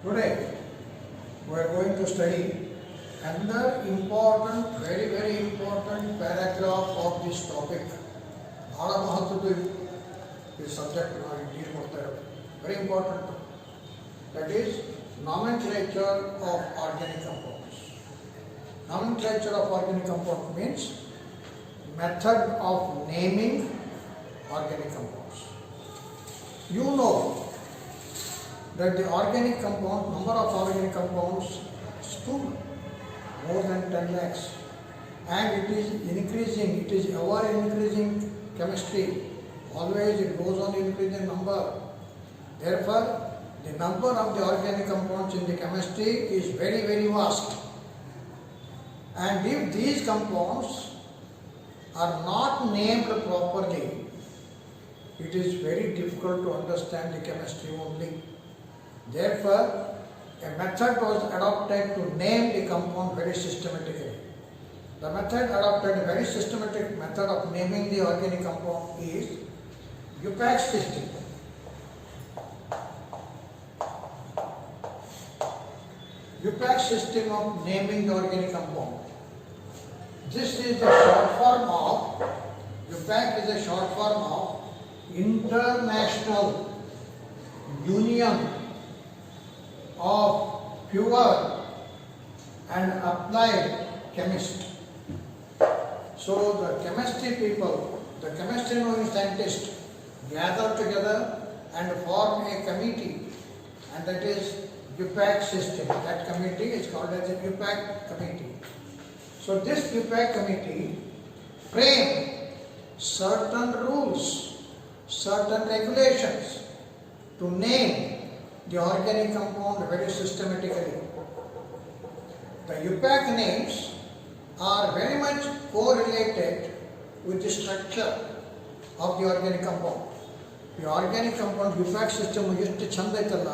Today we are going to study another important, very important paragraph of this topic. ಬಹಳ ಮಹತ್ವದ ಈ subject ನಾವು deal ಮಾಡ್ತಾ ಇರೋದು. Very important. That is nomenclature of organic compounds. Nomenclature of organic compound means method of naming organic compounds. You know that the organic compound, number of organic compounds is more than 10 lakhs, and it is increasing, it is ever increasing chemistry, always it goes on increasing number. Therefore, the number of the organic compounds in the chemistry is very vast, and if these compounds are not named properly, it is very difficult to understand the chemistry only. Therefore, a method was adopted to name the compound very systematically. The method adopted, a very systematic method of naming the organic compound is UPAC system. UPAC system of naming the organic compound. This is the short form of, UPAC is a short form of International Union of Pure and Applied Chemists. So the chemistry people, the chemistry knowing scientists gather together and form a committee, and that is UPAC system. That committee is called as a UPAC committee. So this UPAC committee frame certain rules, certain regulations to name the organic compound very systematically. The UPAC names are very much correlated with the structure of the organic compound. The organic compound UPAC system ಎಷ್ಟು ಚಂದ ಐತಲ್ಲ,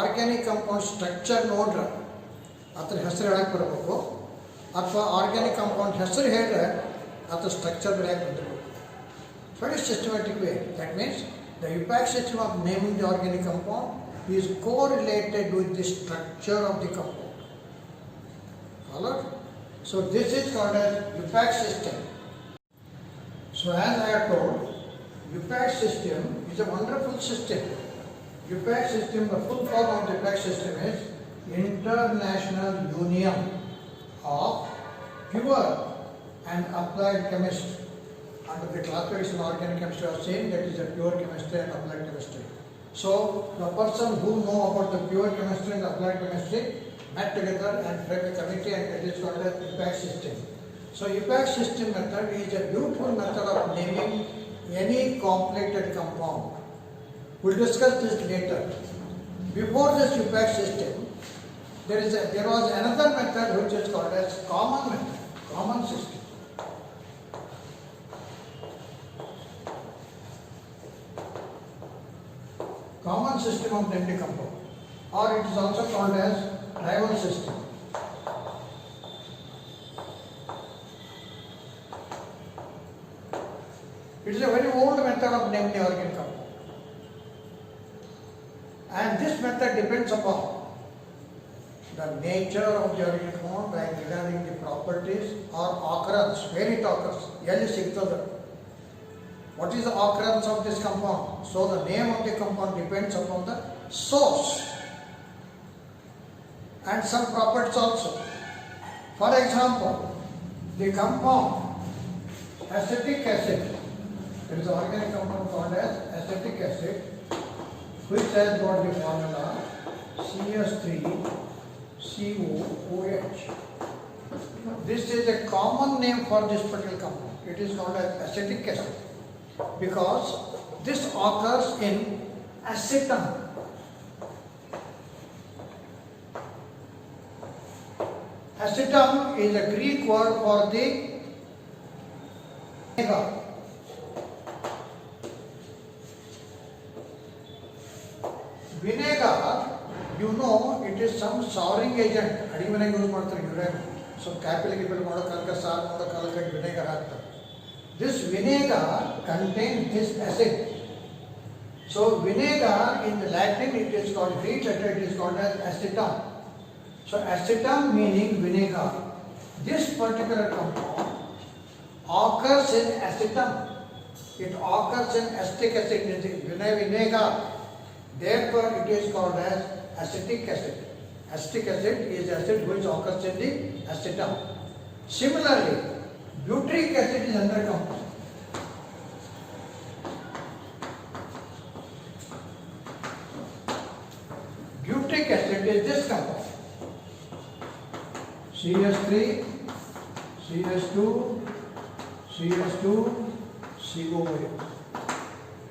organic compound structure ನೋಡ್ರೆ ಅದ್ರ ಹೆಸರು ಹೇಳಕ್ಕೆ ಬರಬೇಕು, ಅಥವಾ organic compound ಹೆಸರು ಹೇಳಿದ್ರೆ ಅದ್ರ ಸ್ಟ್ರಕ್ಚರ್ ಹೇಳಕ್ಕೆ ಬಂದಿರಬೇಕು. Very systematic way. That means the UPAC system of naming the organic compound is correlated with the structure of the compound. Followed? So this is called as UPAC system. So as I have told, UPAC system is a wonderful system. UPAC system, the full form of the UPAC system is International Union of Pure and Applied Chemists. Under the classification of organic chemistry, I was saying that is a pure chemistry and applied chemistry. So the person who know about the pure chemistry and applied chemistry met together and framed a committee, and that is called as UPAC system. So UPAC system method is a beautiful method of naming any completed compound. We'll discuss this later. Before this UPAC system, there was another method which is called as common method, common system. Common system of naming compound, or it is also called as tribal system. It is a very old method of naming the organic compound, and this method depends upon the nature of the organic compound by regarding the properties or occurrence, where it occurs, ಎಲ್ಲಿ ಸಿಗ್ತದೆ. What is the occurrence of this compound? So the name of the compound depends upon the source and some properties also. For example, the compound acetic acid, there is an organic compound called as acetic acid, which has got the formula CS3COOH. This is a common name for this particular compound. It is called as acetic acid, because this occurs in acetum. Acetum is a Greek word for the vinegar. Vinegar, you know, it is some souring agent. ಅಡಿಗೆ ಮನೆಗೆ use ಮಾಡ್ತಾರೆ ಯುರೇನ್. So ಕಾಯಿಪಲ್ಲೆ ಗಿಪಲ್ಲೆ ಮಾಡೋ ಕಾಲಕ್ಕೆ ಸಾರು ಮಾಡೋ ಕಾಲಕ್ಕೆ vinegar ಹಾಕ್ತಾರೆ. This vinegar contains this acid. So vinegar in the Latin it is called, Greek letter it is called as acetum. So acetum meaning vinegar. This particular compound occurs in acetum. It occurs in acetic acid, vinegar. Therefore it is called as acetic acid. Acetic acid is acid which occurs in the acetum. Similarly, butyric acid is another compound. Butyric acid is this compound. CH3, CH2, CH2, COA.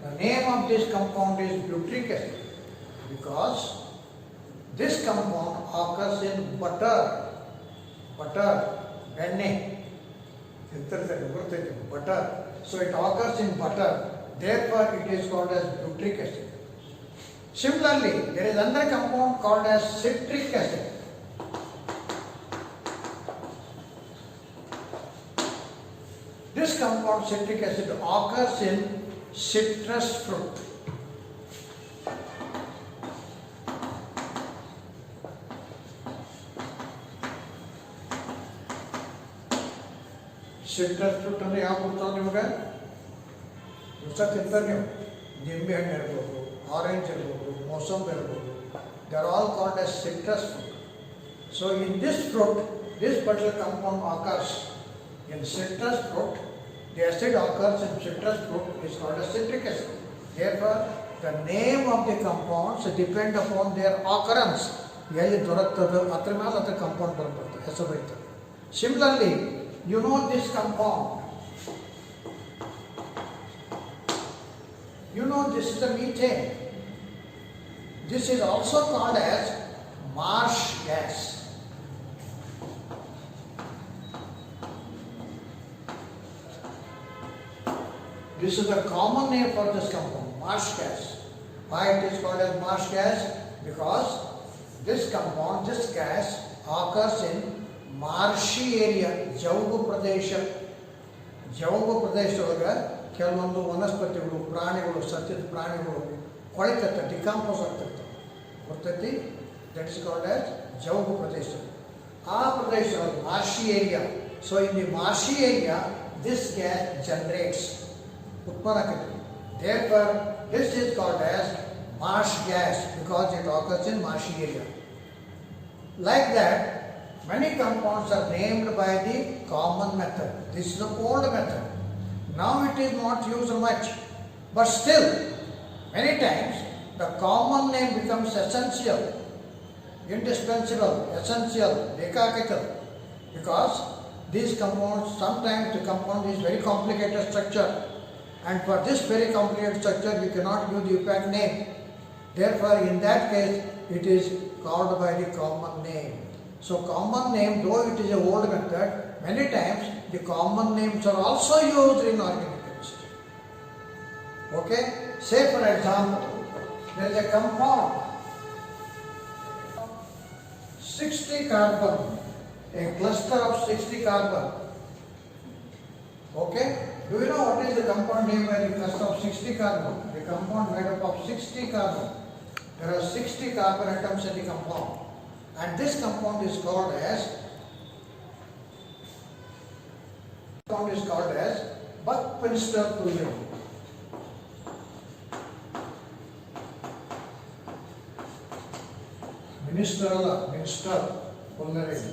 The name of this compound is butyric acid because this compound occurs in butter, benne, butter. So it occurs in butter. Therefore, it is called as butyric acid. Similarly, there is another compound called as citric acid. This compound citric acid occurs in citrus fruit. Citrus fruit ಅಂದರೆ ಯಾವ ಕೊಡ್ತಾರೆ ನಿಮಗೆ? ಹೊಸ ತಿಂತಾರೆ ನೀವು. ನಿಂಬೆ ಹಣ್ಣು ಇರ್ಬೋದು, ಆರೆಂಜ್ ಇರ್ಬೋದು, ಮೋಸಂಬಿ ಇರ್ಬೋದು. They are all called as citrus fruit. So in this fruit, this particular compound occurs in citrus fruit. The acid occurs in citrus fruit is called as citric acid. Therefore, the name of the compounds depend upon their occurrence. ಎಲ್ಲಿ ದೊರಕ್ತದೆ ಅದ್ರ ಮೇಲೆ ಅದರ compound ಬರ್ತದೆ, ಹೆಸರು ಬರ್ತದೆ. Similarly, you know this compound. You know this is the methane. This is also called as marsh gas. This is the common name for this compound, marsh gas. Why it is called as marsh gas? Because this compound, this gas occurs in marshy area, ಜೌಗು ಪ್ರದೇಶ. ಜೌಗು ಪ್ರದೇಶದೊಳಗೆ ಕೆಲವೊಂದು ವನಸ್ಪತಿಗಳು, ಪ್ರಾಣಿಗಳು, ಸತ್ಯದ ಪ್ರಾಣಿಗಳು ಕೊಳಿತತ್ತೆ, decompose ಆಗ್ತಿರ್ತವೆ, ಗೊತ್ತೈತಿ? That is called as ಜೌಗು ಪ್ರದೇಶ. ಆ ಪ್ರದೇಶ marshy area. So in the marshy area this gas generates, ಉತ್ಪನ್ನ ಆಗುತ್ತೆ. Therefore, this is called as marsh gas because it occurs in marshy area. Like that, many compounds are named by the common method. This is the old method. Now it is not used much, but still, many times the common name becomes essential, indispensable, essential, ಬೇಕಾಗಿತ್ತು. Because these compounds, sometimes the compound is very complicated structure. And for this very complicated structure, you cannot use the opaque name. Therefore, in that case, it is called by the common name. So, common name, though it is a old method, many times the common names are also used in organic chemistry. Okay? Say for example, there is a compound, 60 carbon, a cluster of 60 carbon. Okay? Do you know what is the compound name by the cluster of 60 carbon? The compound made up of 60 carbon. There are 60 carbon atoms in the compound. And this compound is called as Buckminster Fullerene. Minster Fullerene.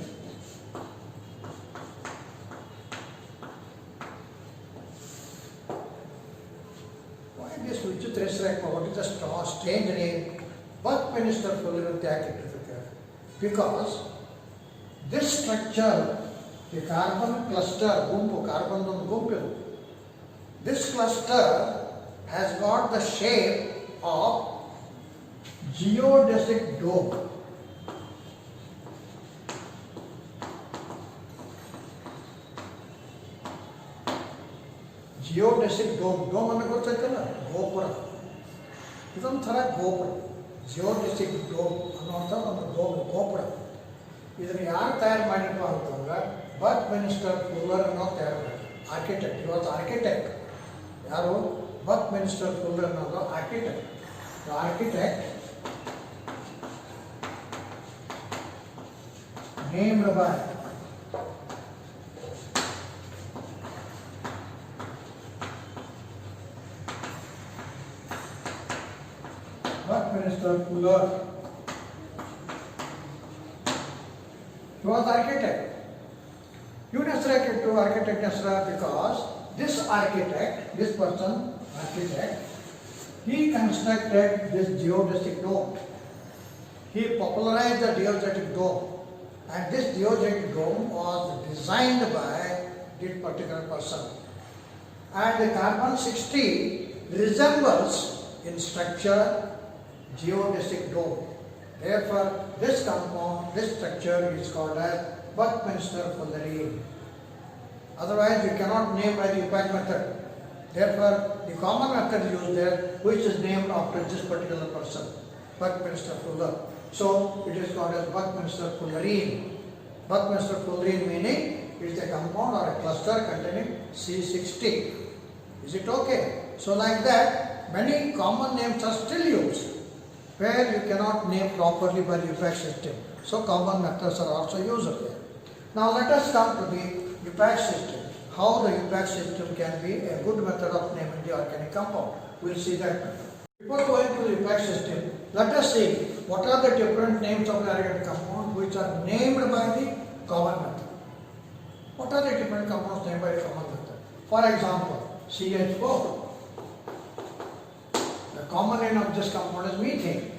This Vichitra Srikma, what is the strange name? Buckminster Fullerene Tyakitrika. Because this structure, the carbon cluster, carbon gumpu, this cluster has got the shape of geodesic dome. Geodesic dome. Dome ಅಂದರೆ ಗೊತ್ತಾಯ್ತಲ್ಲ, ಗೋಪುರ. ಇದೊಂಥರ ಗೋಪುರ. Geodesic dome ಅನ್ನುವಂಥ ಒಂದು ಗೋಪುರ. ಇದನ್ನು ಯಾರು ತಯಾರು ಮಾಡಿಪ್ಪ ಅಂತಂದ್ರೆ ಬಕ್ಮಿನ್ಸ್ಟರ್ ಫುಲ್ಲರ್ ಅನ್ನೋ ತಯಾರು ಮಾಡಿ. ಆರ್ಕಿಟೆಕ್ಟ್, ಇವತ್ತು ಆರ್ಕಿಟೆಕ್ಟ್ ಯಾರು? ಬಕ್ಮಿನ್ಸ್ಟರ್ ಫುಲ್ಲರ್ ಅನ್ನೋದು architect. The architect named by Buckminster Fuller. He was architect. Architect because this architect, this person, architect, he constructed this geodesic dome. He popularized the geodesic dome, and this geodesic dome was designed by this particular person. And the carbon 60 resembles in structure geodesic dome. Therefore, this compound, this structure is called as Buckminster fullerene. Otherwise, you cannot name by the Yupac method. Therefore, the common method used there, which is named after this particular person, Buckminster Fuller. So, it is called as Buckminster fullerene. Buckminster fullerene meaning it is a compound or a cluster containing C60. Is it okay? So, like that, many common names are still used, where you cannot name properly by the Yupac system. So, common methods are also used there. Now, let us come to the Yupac system. How the Yupac system can be a good method of naming the organic compound. We will see that method. Before going to the Yupac system, let us see what are the different names of the organic compound which are named by the common method. What are the different compounds named by the common method? For example, CH4. The common name of this compound is methane.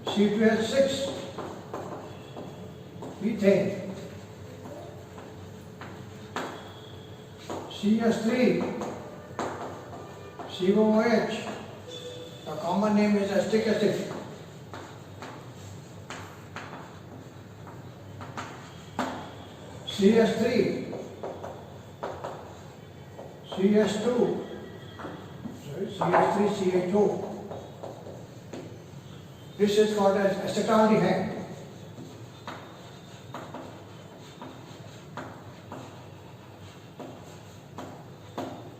C2H6, methane. CH3, COOH. The common name is acetic acid. CH3, CH2, CH3CHO. This is called as acetaldehyde.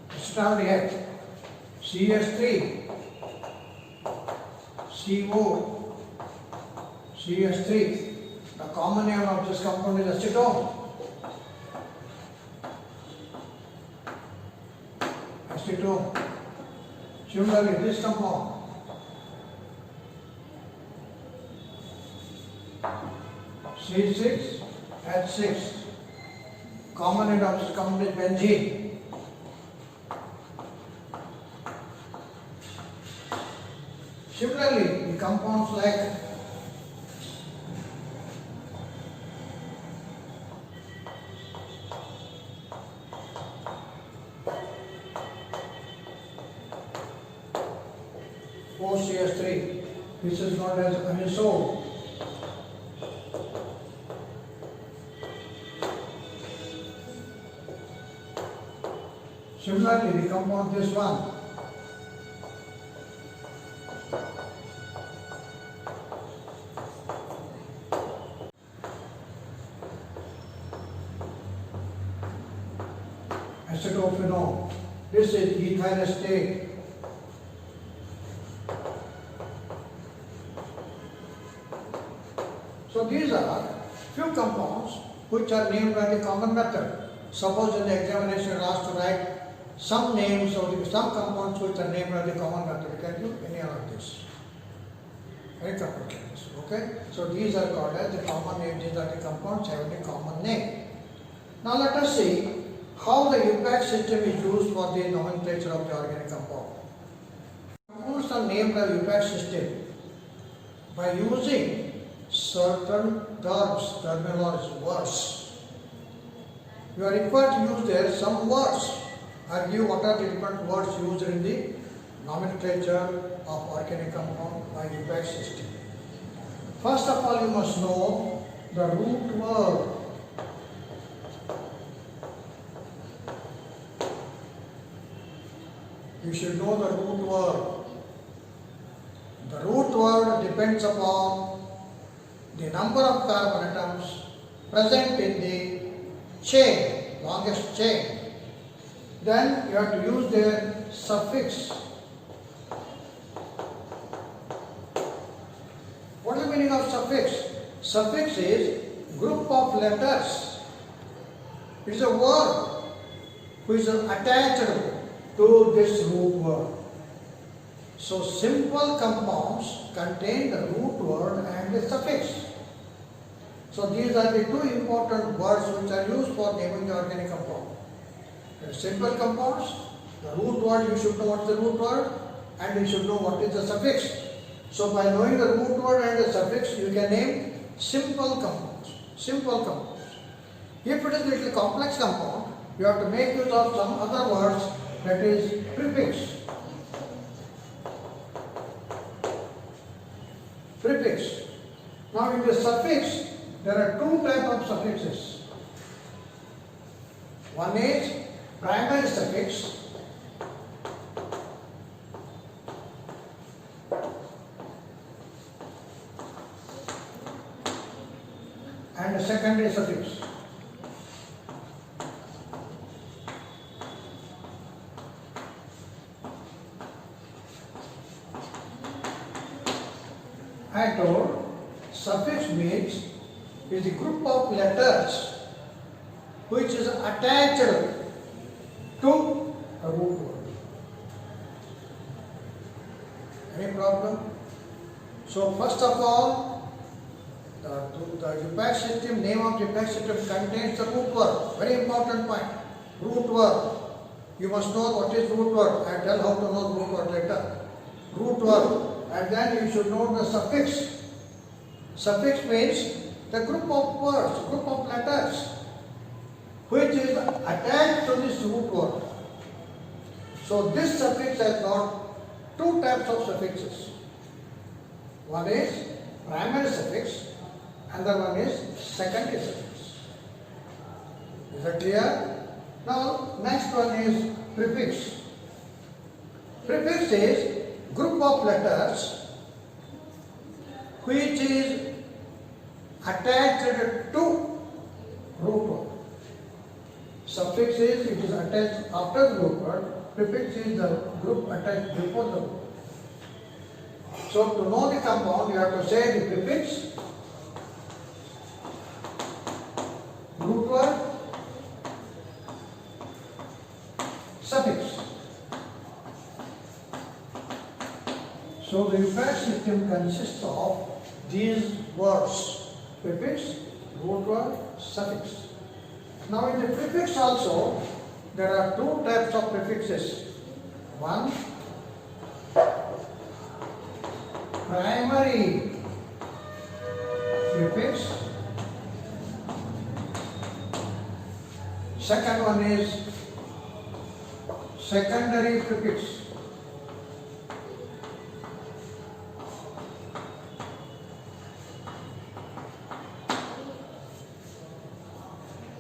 Acetaldehyde. CH3, CO, CH3. The common name of this compound is acetone. Acetone. Similarly, this compound, C6H6. Common name of this compound is benzene. Similarly, the compounds like OCH3, which is known as anisole. Similarly, the compound this one, acetophenone. This is ethyl acetate. So these are few compounds which are named by the common method. Suppose in the examination you are asked to write some names of some compounds which are named by the common method. You can do any of this. Very complicated. Okay? So these are called as the common names. These are the compounds having a common name. Now let us see how the Yupac system is used for the nomenclature of the organic compound. Compounds are named by the Yupac system by using certain terms, terminology, words. You are required to use there some words. I give what are the different words used in the nomenclature of organic compound by Yupac system. First of all, you must know the root word. You should know the root word. The root word depends upon the number of carbon atoms present in the chain, longest chain. then you have to use their suffix. What is the meaning of suffix? Suffix is group of letters. It is a word which is attached to this root word. So simple compounds contain the root word and the suffix. So these are the two important words which are used for naming the organic compound. The simple compounds, the root word, you should know what is the root word and you should know what is the suffix. So by knowing the root word and the suffix, you can name simple compounds. Simple compounds. If it is a little complex compound, you have to make use of some other words, that is prefix. Prefix. Now in the suffix, there are two types of suffixes. One is primary suffix and a secondary suffix. I told suffix means is a group of letters which is attached to a root word. Any problem? So first of all, the Yupac system, name of Yupac system contains the root word. Very important point. Root word. You must know what is root word. I tell how to know root word later. Root word. And then you should know the suffix. Suffix means the group of words, group of letters, which is attached to this root word. So this suffix has got two types of suffixes. One is primary suffix, another one is secondary suffix. Is that clear? Now next one is prefix. Prefix is group of letters which is attached to root word. Suffix is it is attached after the root word. Prefix is the group attached before the root word. So to know the compound, you have to say the prefix, root word, suffix. So the Yupac system consists of these words: prefix, root word, suffix. Now in the prefix also, there are two types of prefixes. One, primary prefix. Second one is secondary prefix.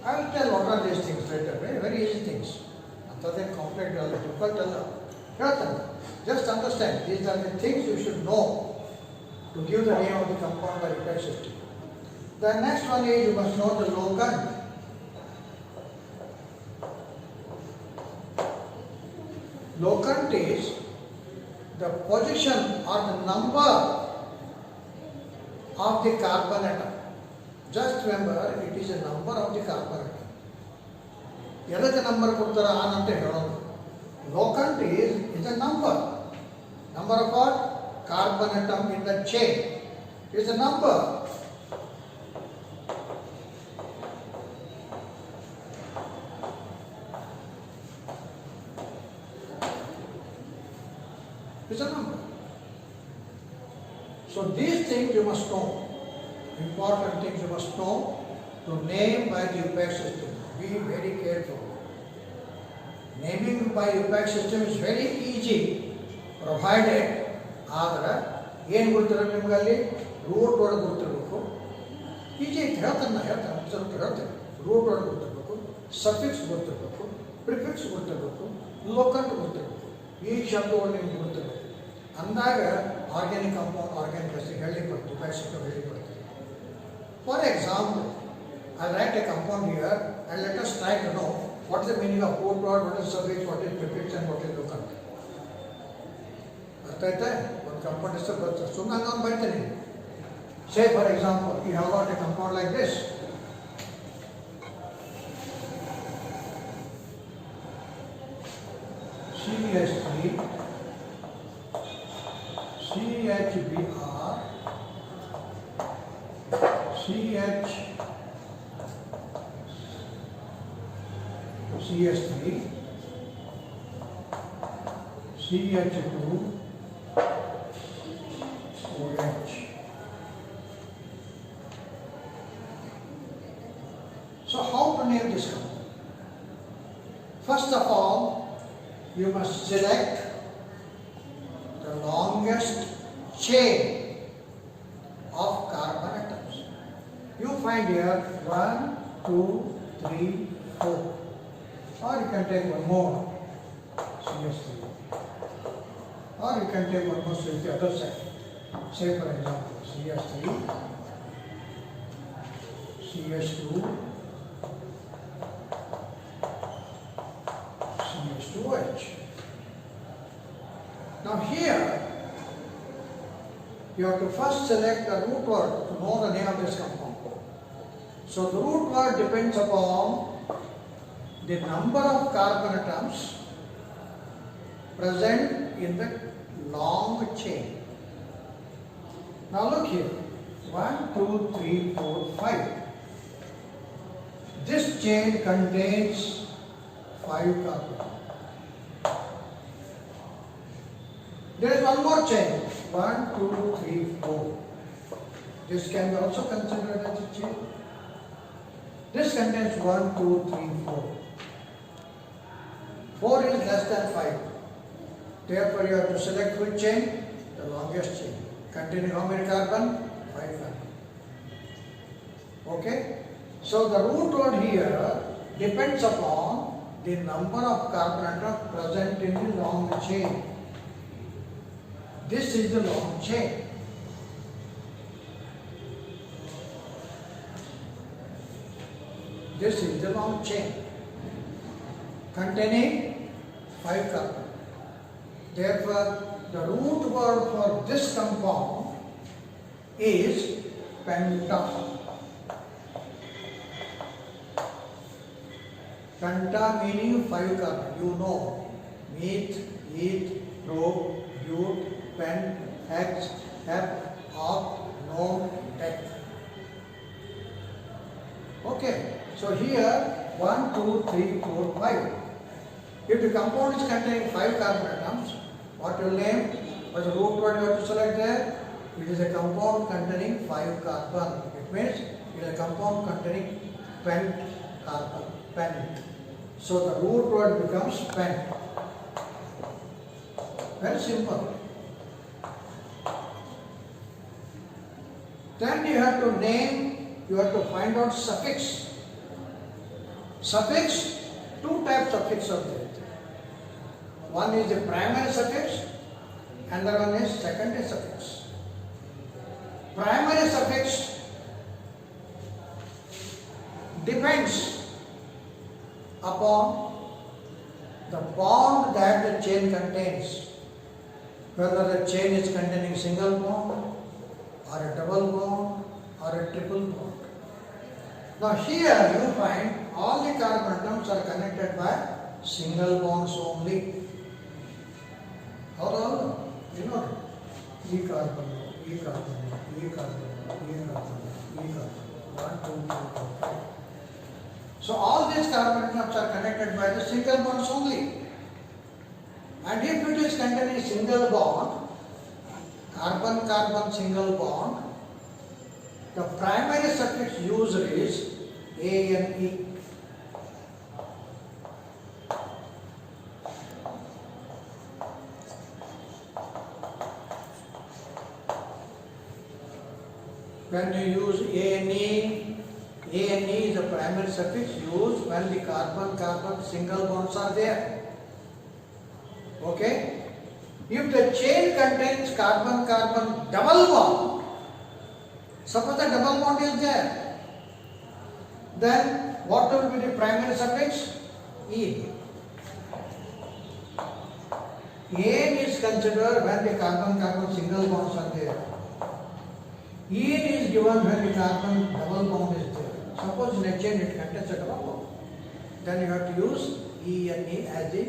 I will tell what are these things later, very easy things. Nothing complex or difficult. Just understand, these are the things you should know to give the name of the compound by Yupac system. The next one is you must know the locant. Locant is the position or the number of the carbon atom. Just remember, it is a number of the carbon atom. Yadaka number kodtara anante helodu. Locant is a number. Number of what? Carbon atom in the chain. It is a number. It is a number. So these things you must know. Important things you must know to name by the Yupac system. Be very careful. Naming by Yupac system is very easy, provided ಆದರೆ ಏನು ಗೊತ್ತಿರೋ ನಿಮ್ಗೆ ಅಲ್ಲಿ root ಒಳಗೆ ಗೊತ್ತಿರಬೇಕು. Easy ಐತೆ ಹೇಳ್ತಾನೆ ಸ್ವಲ್ಪ ಹೇಳ್ತೇನೆ. ರೂಟ್ ಒಳಗೆ ಗೊತ್ತಿರಬೇಕು, ಸಫಿಕ್ಸ್ ಗೊತ್ತಿರಬೇಕು, ಪ್ರಿಫಿಕ್ಸ್ ಗೊತ್ತಿರಬೇಕು, ಲೋಕಂಟ್ ಗೊತ್ತಿರಬೇಕು. ಈ ಶಬ್ದಗಳು ನಿಮ್ಗೆ ಗೊತ್ತಿರಬೇಕು. ಅಂದಾಗ ಆರ್ಗ್ಯಾನಿಕ್ ಕಾಂಪೌಂಡ್, ಆರ್ಗ್ಯಾನಿಕ್ ಆಸಿಡ್ ಹೇಳಿ ಬರ್ತದೆ, Yupac system ಹೇಳಿ ಬರ್ತದೆ. For example, I write a compound here and let us try to know what is the meaning of root word, what is suffix, what is prefix and what is locant. ಅರ್ಥ ಆಯ್ತಾ? ಒಂದು compound ಹೆಸರು ಬರ್ತದೆ, ಸುಮ್ಮನೆ ಹಂಗೆ ಅವ್ನು ಬರಿತಾನೆ. Say for example, you have got a compound like this. CH3, CHBr, CH3, CH2, OH. So how to name this compound? First of all, you must select the longest chain of carbon atoms. You find here 1, 2, 3, 4. Or you can take one more, CH3. Or you can take one more, the other side. Say for example, CH3, CH2, CH2OH. Now here, you have to first select the root word to know the name of this compound. So the root word depends upon the number of carbon atoms present in the long chain. Now look here, 1, 2, 3, 4, 5. This chain contains 5 carbon. There is one more chain, 1, 2, 3, 4. This can be also considered as a chain. This contains 1, 2, 3, 4. 4 is less than 5. Therefore, you have to select which chain? The longest chain. Containing how many carbon? 5 carbon. Okay? So, the root word here depends upon the number of carbon atoms present in the long chain. This is the long chain. This is the long chain containing 5 carbon. Therefore, the root word for this compound is penta. Penta meaning 5 carbon. You know, meth, eth, pro, bute, pent, hex, hep, oct, non, dec. Okay, so here 1, 2, 3, 4, 5. If the compound is containing 5 carbon atoms, what you will name? What the root word you have to select there? It is a compound containing 5 carbon. It means it is a compound containing pent carbon. Pent. So the root word becomes pent. Very simple. Then you have to name, you have to find out suffix. Suffix, 2 types of suffix are there. One is the primary suffix, another one is secondary suffix. Primary suffix depends upon the bond that the chain contains. Whether the chain is containing single bond, or a double bond, or a triple bond. Now here you find all the carbon atoms are connected by single bonds only. How all? You know, E carbon, E carbon, E carbon, E carbon, E carbon. 1, 2, 3, 4, 5. So all these carbon atoms are connected by the single bonds only. And if it is containing single bond, carbon-carbon single bond, the primary suffix used is ANE. When you use ANE is the primary suffix used when the carbon-carbon single bonds are there. Okay? If the chain contains carbon-carbon double bond, suppose the double bond is there, then what will be the primary suffix? ene. Ane is considered when the carbon-carbon single bonds are there. Ene is given when the carbon double bond is there. Suppose in a chain it contains a double bond. Then you have to use Ene as the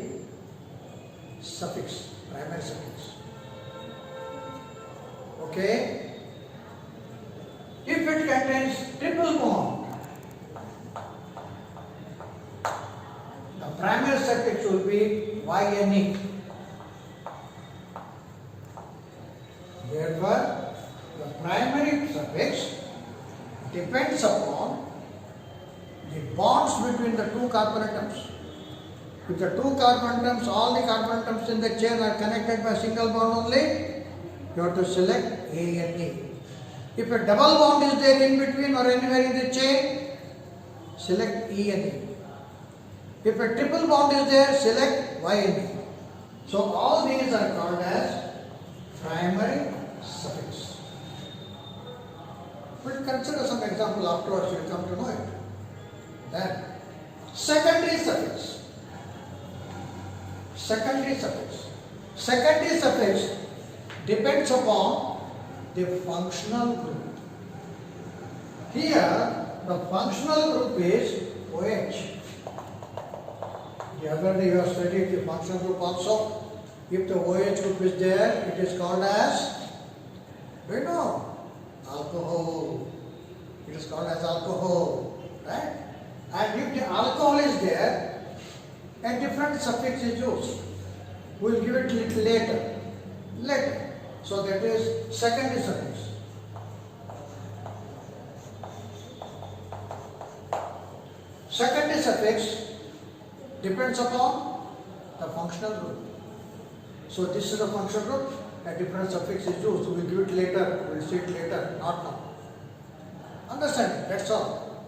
suffix, primary suffix. Okay? If it contains triple bond, the primary suffix will be Yne. Therefore, the primary suffix depends upon the bonds between the two carbon atoms. If the two carbon atoms, all the carbon atoms in the chain are connected by a single bond only, you have to select Ane. If a double bond is there in between or anywhere in the chain, select Ene. If a triple bond is there, select Yne. So all these are called as primary suffix. We'll consider some example afterwards, you'll come to know it. Then, secondary suffix. Secondary suffix. Secondary suffix depends upon the functional group. Here, the functional group is OH. The other day you have studied the functional group also. If the OH group is there, it is called as, we know, alcohol. It is called as alcohol, right? And if the alcohol is there, a different suffix is used. We will give it little later. Later. So that is secondary suffix. Secondary suffix depends upon the functional group. So this is the functional group, a different suffix is used. We will give it later, we will see it later, not now. Understand? That's all.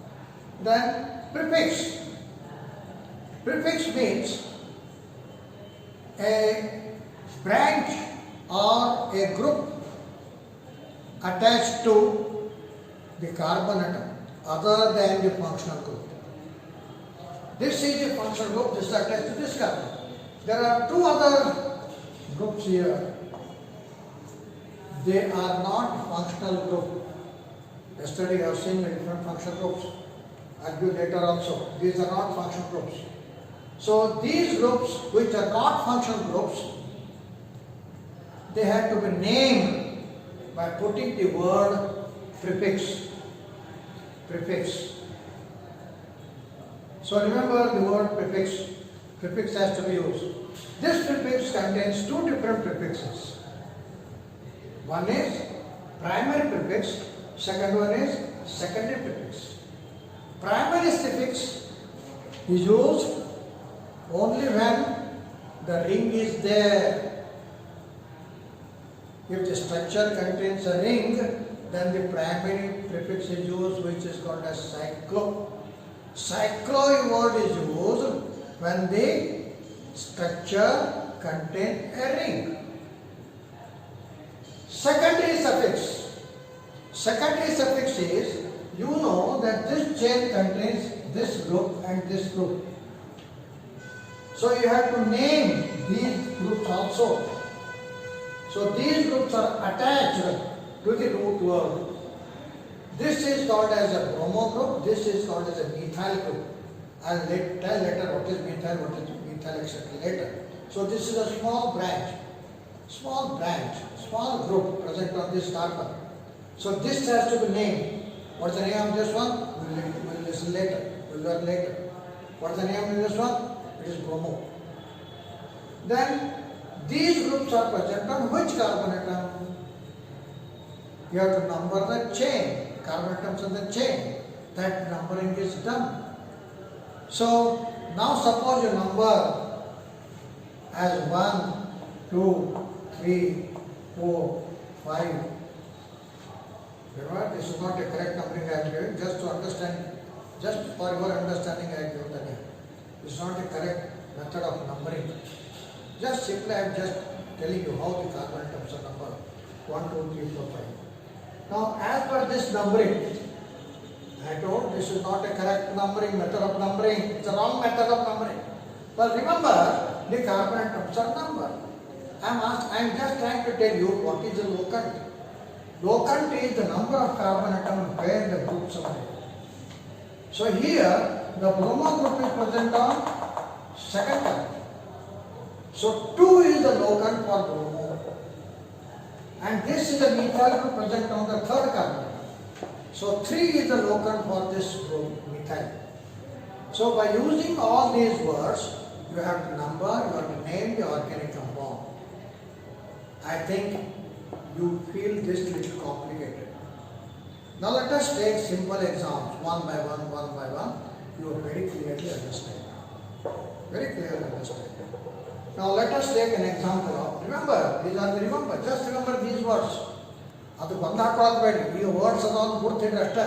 Then prefix. Prefix means a branch or a group attached to the carbon atom other than the functional group. This is the functional group, this is attached to this carbon. There are two other groups here. They are not functional group. Yesterday I have seen the different functional groups. I'll give later also. These are not functional groups. So these groups which are not functional groups, they have to be named by putting the word prefix. Prefix. So remember the word prefix. Prefix has to be used. This prefix contains two different prefixes. One is primary prefix, second one is secondary prefix. Primary suffix is used only when the ring is there. If the structure contains a ring, then the primary prefix is used, which is called as cyclo. Cyclo word is used when the structure contains a ring. Secondary suffix. Secondary suffix is, you know that this chain contains this group and this group. So you have to name these groups also. So these groups are attached to the root word. This is called as a bromo group, this is called as a methyl group. I'll tell later what is methyl, etc. later. So this is a small branch, small group present on this carbon. So this has to be named. What's the name of this one? We'll listen later, we'll learn later. What's the name of this one? It is bromo. Then these groups are present on which carbon atom? You have to number the chain, carbon atoms in the chain. That numbering is done. So now suppose you number as 1, 2, 3, 4, 5. Remember, this is not a correct numbering I am giving, just to understand, just for your understanding I have given the name. This is not a correct method of numbering. Just simply I am just telling you how the carbon atoms are numbered. 1, 2, 3, 4, 5. Now as per this numbering, I told this is not a correct numbering, method of numbering. It's a wrong method of numbering. But remember, the carbon atoms are number. I am just trying to tell you what is the locant. Locant is the number of carbon atoms where the groups are there. So here, the bromo group is present on second carbon. So 2 is the locant for bromo. And this is the methyl group present on the third carbon. So 3 is the locant for this group, methyl. So by using all these words, you have to number, you have to name the organic compound. I think you feel this little complicated. Now let us take simple exams, one by one. You will very clearly understand. Very clearly understand. Now let us take an example of, just remember these words. ಅದು ಬಂದು ಹಾಕೊಳ್ಳೋದು ಈ words ಅದನ್ನು ಗುರ್ತಿಡ್ರಿ ಅಷ್ಟೇ.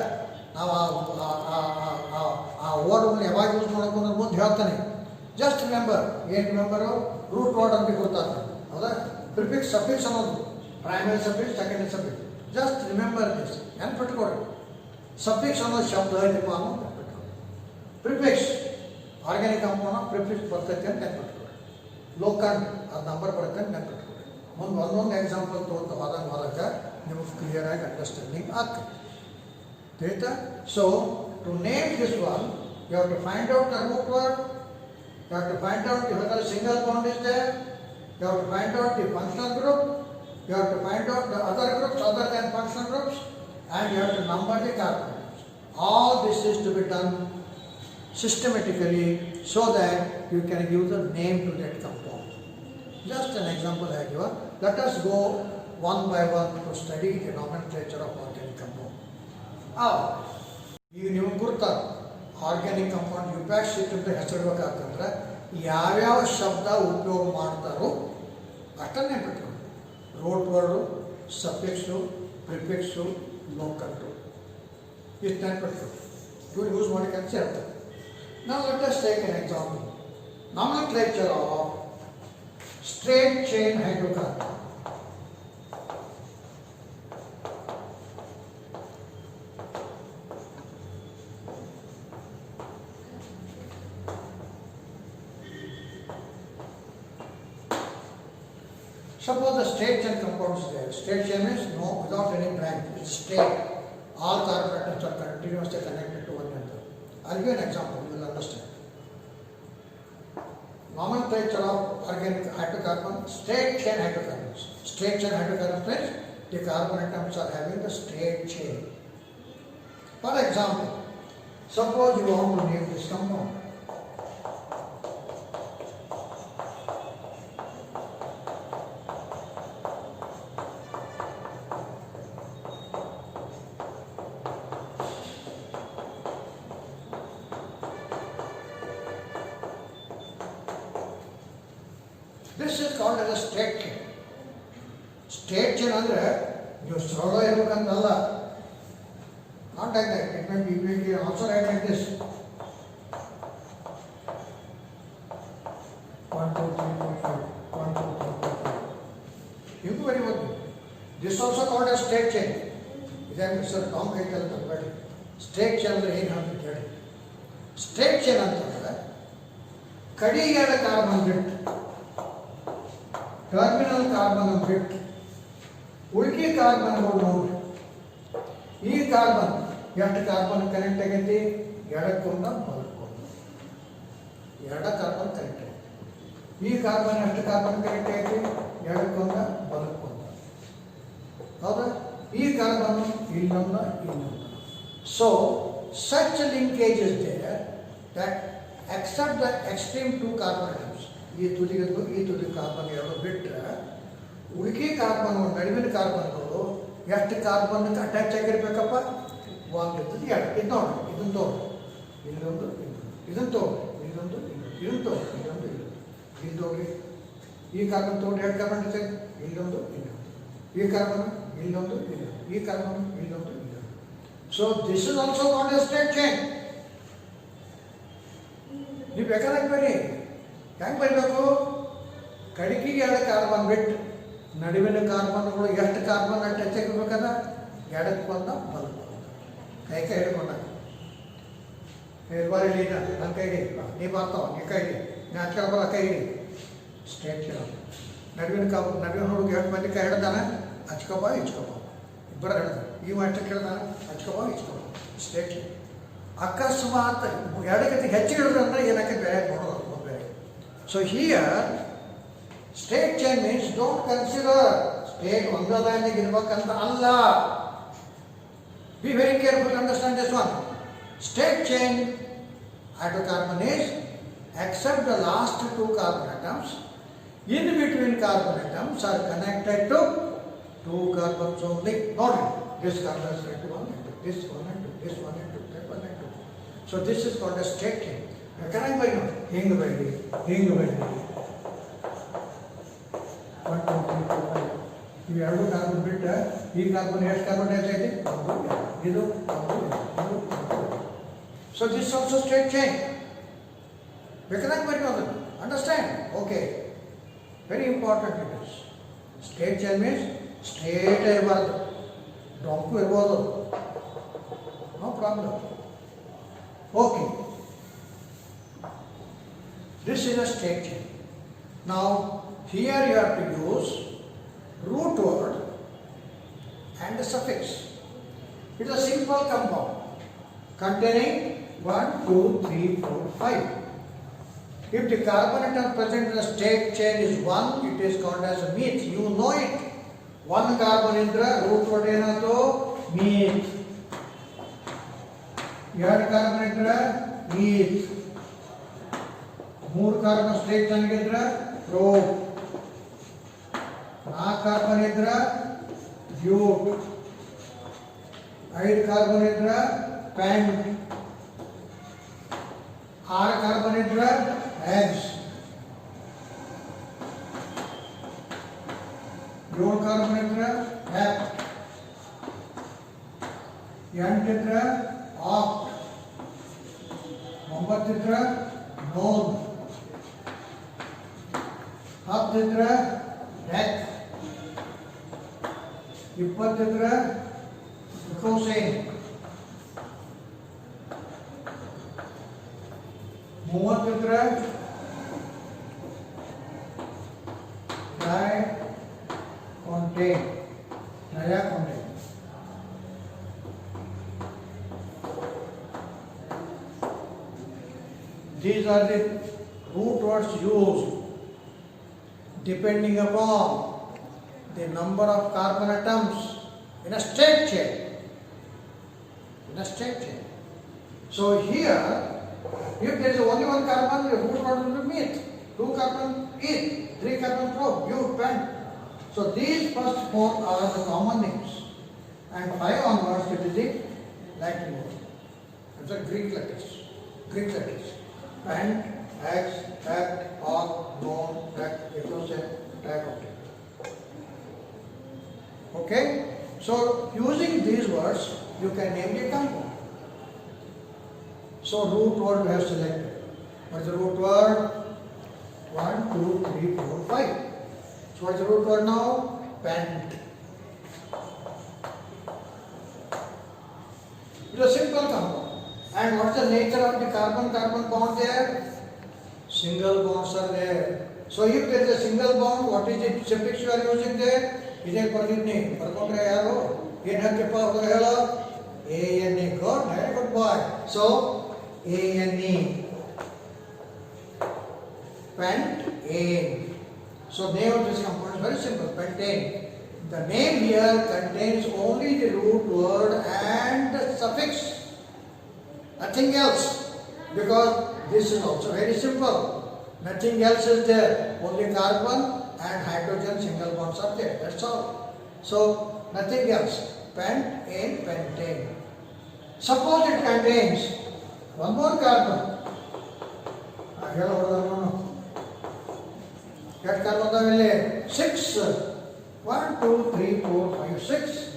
ನಾವು ಆ ವರ್ಡ್ಗಳನ್ನ ಯಾವಾಗ use ಮಾಡಬೇಕು ಅನ್ನೋದು ಮುಂದೆ ಹೇಳ್ತಾನೆ. ಜಸ್ಟ್ ರಿಮೆಂಬರ್, ಏನು ರಿಮೆಂಬರು? ರೂಟ್ ವರ್ಡ್ ಅಂತ ಗೊತ್ತಾಗ್ತದೆ, ಹೌದಾ? ಪ್ರಿಫಿಕ್ಸ್ ಸಫಿಕ್ಸ್ ಅನ್ನೋದು, primary suffix, secondary suffix. Just remember this, ನೆನ್ಪಿಟ್ಕೊಡ್ರಿ. ಸಫಿಕ್ಸ್ ಅನ್ನೋದು ಶಬ್ದ ಐತಪ್ಪ ಅನ್ನೋದು ನೆನ್ಪಿಟ್ಕೊಡ್ರಿ. ಪ್ರಿಫಿಕ್ಸ್ ಆರ್ಗ್ಯಾನಿಕ್ ಕಂಪೌಂಡ್ ಪ್ರಿಫಿಕ್ಸ್ ಬರ್ತೈತೆ ಅಂತ ನೆನ್ಪಿಟ್ಕೊಡ್ರಿ. ಲೋಕಂಟ್ ಅದು ನಂಬರ್ ಬರುತ್ತೆ ಅಂತ ನೆನ್ಪಿಟ್ಕೊಡ್ರಿ. ಮುಂದೆ ಒಂದೊಂದು ಎಕ್ಸಾಂಪಲ್ ತೊಗೊಂಡು ಹೋದಾಗ ನಿಮಗೆ ಕ್ಲಿಯರ್ ಆಗಿ ಅಂಡರ್ಸ್ಟ್ಯಾಂಡಿಂಗ್ ಆಗ್ತದೆ. ಆಯ್ತಾ? So to name this one, you have to find out the root word, you have to find out whether a single bond is there, you have to find out the functional group, you have to find out the other groups other than functional groups, and you have to number the carbons. All this is to be done systematically so that you can give the name to that compound. Just an example I give. Let us go one by one to study the nomenclature of organic compound. ಈಗ ನೀವು ಗುರ್ತ organic compound ಯುಪ್ಯಾಕ್ sheet ಅಂತ ಹೆಸರಿಡ್ಬೇಕಾಗ್ತಂದ್ರೆ ಯಾವ್ಯಾವ ಶಬ್ದ ಉಪಯೋಗ ಮಾಡ್ತಾರೋ ಅಷ್ಟನ್ನೇ ಬಿಟ್ಕೊಂಡು root word, suffix, prefix, locant ಇಷ್ಟು ನೆನ್ಪಿಟ್ಕೊಂಡು ಇವ್ರು ಯೂಸ್ ಮಾಡಿ ಕೆಲಸ ಇರ್ತದೆ. ನಾವು let us take an example. Nomenclature of straight chain hydrocarbon. Suppose the straight chain compound is there. Straight chain means no, without any branch. It's straight. All carbon atoms are continuously connected to one another. I'll give an example, you will understand. Nomenclature of organic hydrocarbon, straight chain hydrocarbons. Straight chain hydrocarbons means the carbon atoms are having the straight chain. For example, suppose you want to name this compound. This is called as a straight chain. Straight chain ಅಂದರೆ ನೀವು ಸರಳ ಇರಬೇಕಂತಲ್ಲ. Not like that. It may be also write like this. 1, 2, 3, 4, 5. 1, 2, 3, 4, 5. You do very well. This also called as straight chain. ಇದಕ್ಕೆ sir Tom ಕೈ ಕಲ್ತ್ಬೇಡಿ. Straight chain ಅಂದರೆ ಏನು ಅಂತ ಹೇಳಿ. Straight chain ಅಂತಂದರೆ ಕಡಿಗೆ ಕಾರ್ಬನ್ ಬಿಟ್ಟು ಟರ್ಮಿನಲ್ ಕಾರ್ಬನ್ ಬಿಟ್ಟು ಉಳ್ಕಿ ಕಾರ್ಬನ್ಗಳು ನೋಡಿ. ಈ ಕಾರ್ಬನ್ ಎಷ್ಟು ಕಾರ್ಬನ್ ಕನೆಕ್ಟ್ ಆಗೈತಿ? ಎಡಕ್ಕೊಂದ ಬಲಕ್ಕೊಂದ. ಎಡ ಕಾರ್ಬನ್ ಕನೆಕ್ಟ್ ಆಗೈತಿ. ಈ ಕಾರ್ಬನ್ ಎಷ್ಟು ಕಾರ್ಬನ್ ಕನೆಕ್ಟ್ ಆಗೈತಿ? ಎಡಕ್ಕೊಂದ ಬಲಕ್ಕೊಂದ. ಹೌದಾ? ಈ ಕಾರ್ಬನ್ ಇಲ್ಲೊಂದ ಇನ್ನೊಂದ. So such linkage is there that except the extreme 2 carbon atoms, ಈ ತುದಿಗೂ ಈ ತುದಿ ಕಾರ್ಬನ್ ಎರಡು ಬಿಟ್ಟರೆ ಉಳ್ಕಿ ಕಾರ್ಬನ್ ನಡುವಿನ ಕಾರ್ಬನ್ಗಳು ಎಷ್ಟು ಕಾರ್ಬನ್ಗೆ ಅಟ್ಯಾಚ್ ಆಗಿರ್ಬೇಕಪ್ಪ? ಒಂದು ಇರ್ತದೆ, ಎರಡು. ಇದು ನೋಡಿ, ಇದನ್ನು ತೋರಿ, ಇಲ್ಲೊಂದು, ಇದನ್ನು ತೋರಿ, ಇದೊಂದು, ಇದನ್ನು ತೋರಿ, ಇದೊಂದು, ಇಲ್ಲಿ ತೋರಿ. ಈ ಕಾರ್ಬನ್ ತೋರಿ ಎರಡು ಕಾರ್ಬನ್ ಇರ್ತದೆ, ಇಲ್ಲೊಂದು, ಇನ್ನೊಂದು. ಈ ಕಾರ್ಬನ್ ಇಲ್ಲೊಂದು, ಇನ್ನೊಂದು. ಈ ಕಾರ್ಬನ್ ಇಲ್ಲೊಂದು, ಇನ್ನೊಂದು. So this is also called A straight chain. ನೀವು ಬೇಕಾದಾಗ ಬನ್ನಿ. ಹೆಂಗೆ ಬರಬೇಕು? ಕಡಿಕೆಗೆ ಎರಡು ಕಾರ್ಬನ್ ಬಿಟ್ಟು ನಡುವಿನ ಕಾರ್ಬನ್ಗಳು ಎಷ್ಟು ಕಾರ್ಬನ್ ಟಚ್ ಆಗಿರ್ಬೇಕದ? ಎಡಕ್ಕೆ ಬಂದ ಬಲಕ್ಕೆ ಬಂದ. ಕೈ ಹಿಡ್ಕೊಂಡ. ಬಾರಿ ನನ್ನ ಕೈಗೆ ನೀ ಬರ್ತಾವ, ನೀ ಕೈಗೆ ಜ್ಞಾಪಕ ಕೈ ಸ್ಟೇಟ್ ನಡುವಿನ ಹುಡುಗ ಎಷ್ಟು ಮಂದಿ ಕೈ ಹಿಡ್ದಾನೆ ಹಚ್ಕೊಬ ಇಚ್ಕೊಬ ಇಬ್ಬರು ಹೇಳ್ತಾರೆ ಈ ಮಾಸ್ಟರ್ ಕೇಳ್ದಾನೆ ಹಚ್ಕೊಬ ಇಚ್ಕೊಬ ಸ್ಟೇಟ್ ಅಕಸ್ಮಾತ್ ಎರಡಕ್ಕಿಂತ ಹೆಚ್ಚು ಹಿಡಿದ್ರೆ ಅಂದರೆ ಏನಕ್ಕೆ ಬೇರೆ ನೋಡೋದು ಬೇರೆ. So here state change means don't consider state ಒಂದದಾಗಿ ಇರ್ಬೇಕಂತ ಅಲ್ಲ. Be very careful understand this one. State change hydrocarbon is except the last two carbon atoms, in between carbon atoms are connected to two carbons only. Not this carbon is connected to one and two, this one and two, this one and two, that one and two. So this is called a state change. Connect by now. Hing by day. One, two, three, four, five. You have to carbon bit. This carbon has carbon dioxide. This. So this is also state change. Recognize very well. Understand? Okay. Very important it is. State change means state irabadu. Donku irabadu. No problem. Okay. This is a state change. Now here you have to use root word and the suffix. It is a simple compound containing 1, 2, 3, 4, 5. If the carbon atom present in the state chain is 1, it is called as a meth. You know it. 1 carbon indra root word enatu meth. 2 carbon indra meth. 3 carbon state chain indra prop. 4 carbon indra bute. 5 carbon indra pent. 6 carbon indra hex. 7 carbon indra hept. 8 indra oct. 9 indra non. 10 indra dec. 20 indra cosine. 30 indra diacontain. These are the root words used depending upon the number of carbon atoms in a state chain. So here, if there is only 1 carbon, the root word will be meth. 2 carbon eth. 3 carbon prop, bute, pent. So these first 4 are the common names, and 5 onwards it is the Latin word. It's a Greek letters. Pent, hex, hept, oct, non, dec, ecosine, diacontain. Okay? So using these words, you can name the compound. So root word we have selected. What is the root word? 1, 2, 3, 4, 5. So what is the root word now? Pent. It is a simple compound. And what is the nature of the carbon-carbon bond there? Single bonds are there. So if there is a single bond, what is the suffix you are using there? Is it name? Barkondre yaro? Yen hakke pa helo? ANA. Good, very good boy. So ANA. Pentane. So name of this compound is very simple, pentane. The name here contains only the root word and the suffix, nothing else, because this is also very simple. Nothing else is there, only carbon and hydrogen single bonds are there, that's all. So nothing else, pentane, pentane. Suppose it contains 1 more carbon. Get carbon avile 6. 1, 2, 3, 4, 5, 6.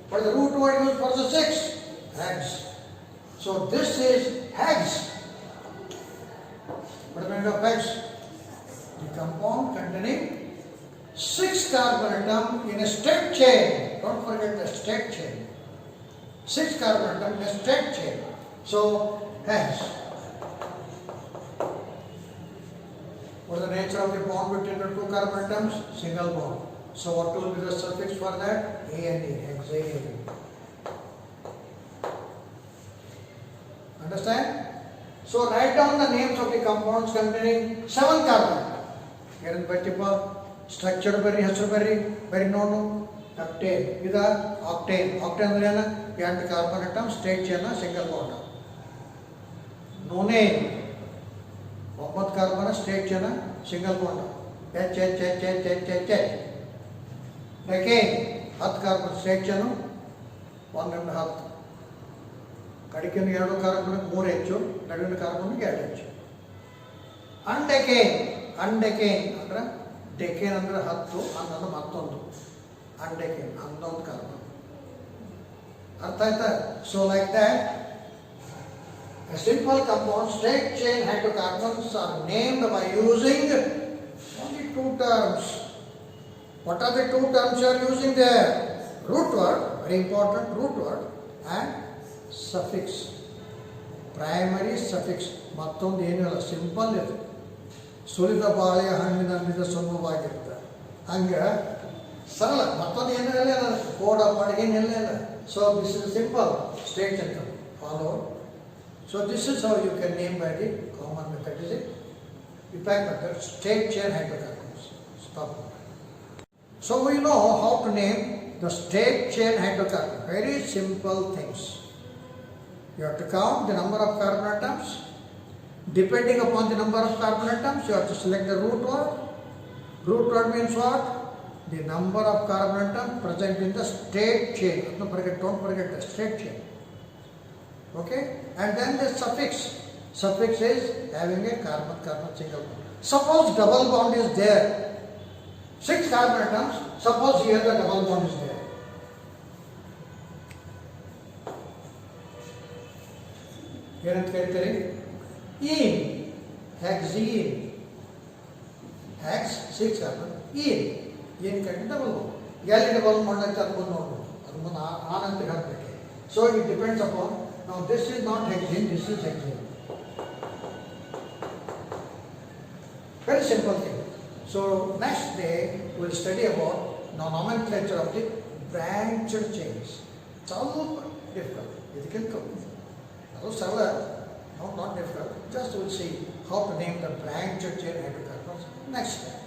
What is the root word used for the 6? Hex. So this is hex. What is the meaning of hex? The compound containing 6 carbon atom in a straight chain. Don't forget the straight chain. 6 carbon atom in a straight chain. So hex. What is the nature of the bond between the two carbon atoms? Single bond. So what will be the suffix for that? ANE, hexane. Understand? So write down the names of the compounds containing 7 carbon. Here in the structure very known. Octane. This is octane. Octane is the carbon atom, straight chain, single bond. Nonane. 9 carbon, straight chain, single bond. H. Decane. 10 carbon, straight chain, 1 and 1/2. Kadikin 2 carbon, more H, Nadin carbon, H. Undecane. Undecane. Decane under 10, another matondu. Undecane, unknown carbon. Arthaita. So like that, a simple compound straight chain hydrocarbons are named by using only 2 terms. What are the 2 terms you are using there? Root word, very important root word, and suffix. Primary suffix. Mattondu ಏನಲ್ಲ simple ಇದು. ಸುಲಿದ ಬಾಳೆಯ ಹಣ್ಣಿನಲ್ಲಿದ ಸುಲಭವಾಗಿರುತ್ತೆ. ಹಂಗೆ ಸರಳ ಮತ್ತೊಂದು ಏನೂ ಇಲ್ಲ code ಮಾಡಿ ಏನಿಲ್ಲ ಇಲ್ಲ. So this is simple straight and follow. So this is how you can name by the common method. Is it? Impact method, straight chain hydrocarbons. Stop. So we know how to name the straight chain hydrocarbon. Very simple things. You have to count the number of carbon atoms. Depending upon the number of carbon atoms, you have to select the root word. Root word means what? The number of carbon atoms present in the straight chain. Don't forget the straight chain. Okay? And then the suffix. Suffix is having a carbon-carbon single bond. Suppose double bond is there. 6 carbon atoms. Suppose here the double bond is there. Here and here. Ene, hexene, hex 6 carbon, ene, ene kind double bond. Gali double bond like that one no. So it depends upon. Now this is not hexene, this is hexene. Very simple thing. So next day we will study about the nomenclature of the branched chains. It's all difficult. It can come. No, not difficult. Just we'll see how to name the branched chain hydrocarbons next time.